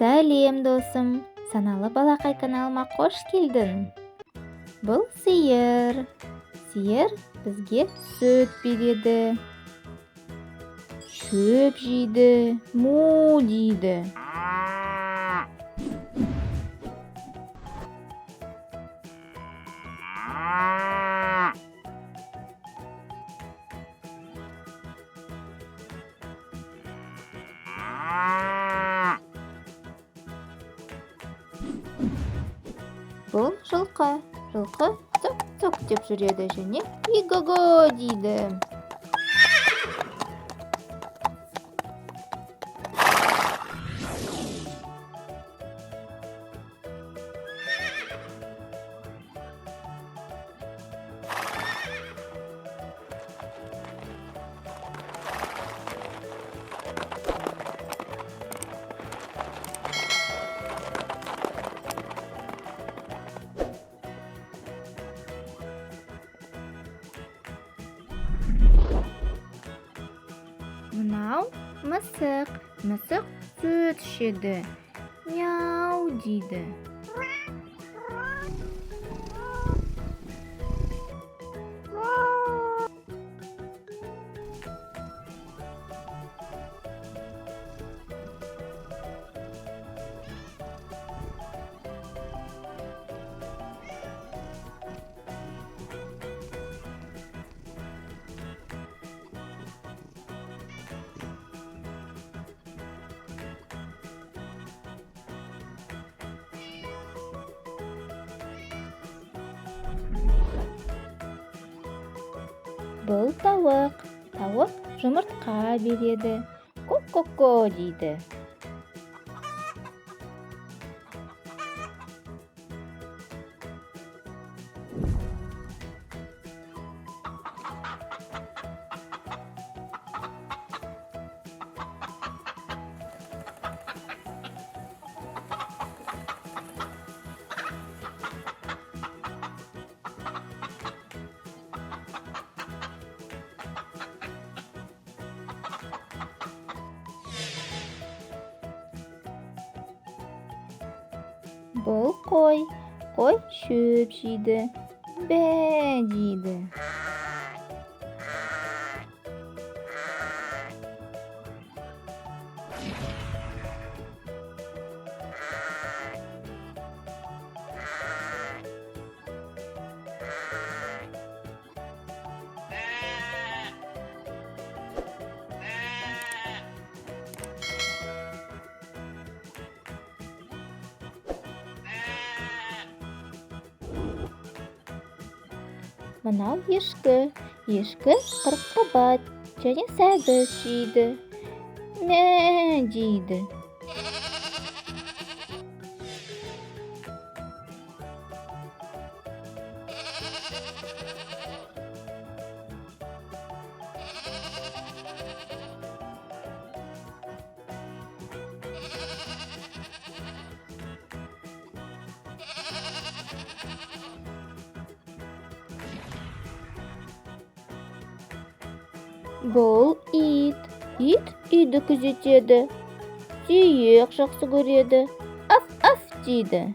Сәлем досым, саналы балақай каналыма қош келдің. Бұл сиыр. Сиыр бізге сүт береді, шөп жейді, му дейді. Бұл жылқы. Жылқы цок-цок деп жүреді және иго-го дейді. Мынау мысық. Мысық сүт ішеді. Мяу дейді. Бұл тауық. Тауық жұмыртқа береді. Ко-ко-ко дейді. Бұл қой. Қой шөп жейді. Бә дейді. Мынау ешкі. Ешкі қырыққабат және сәбіз жейді. Мә дейді. Бұл ит. Ит үйді күзетеді. Сүйек жақсы көреді. Аф-аф дейді.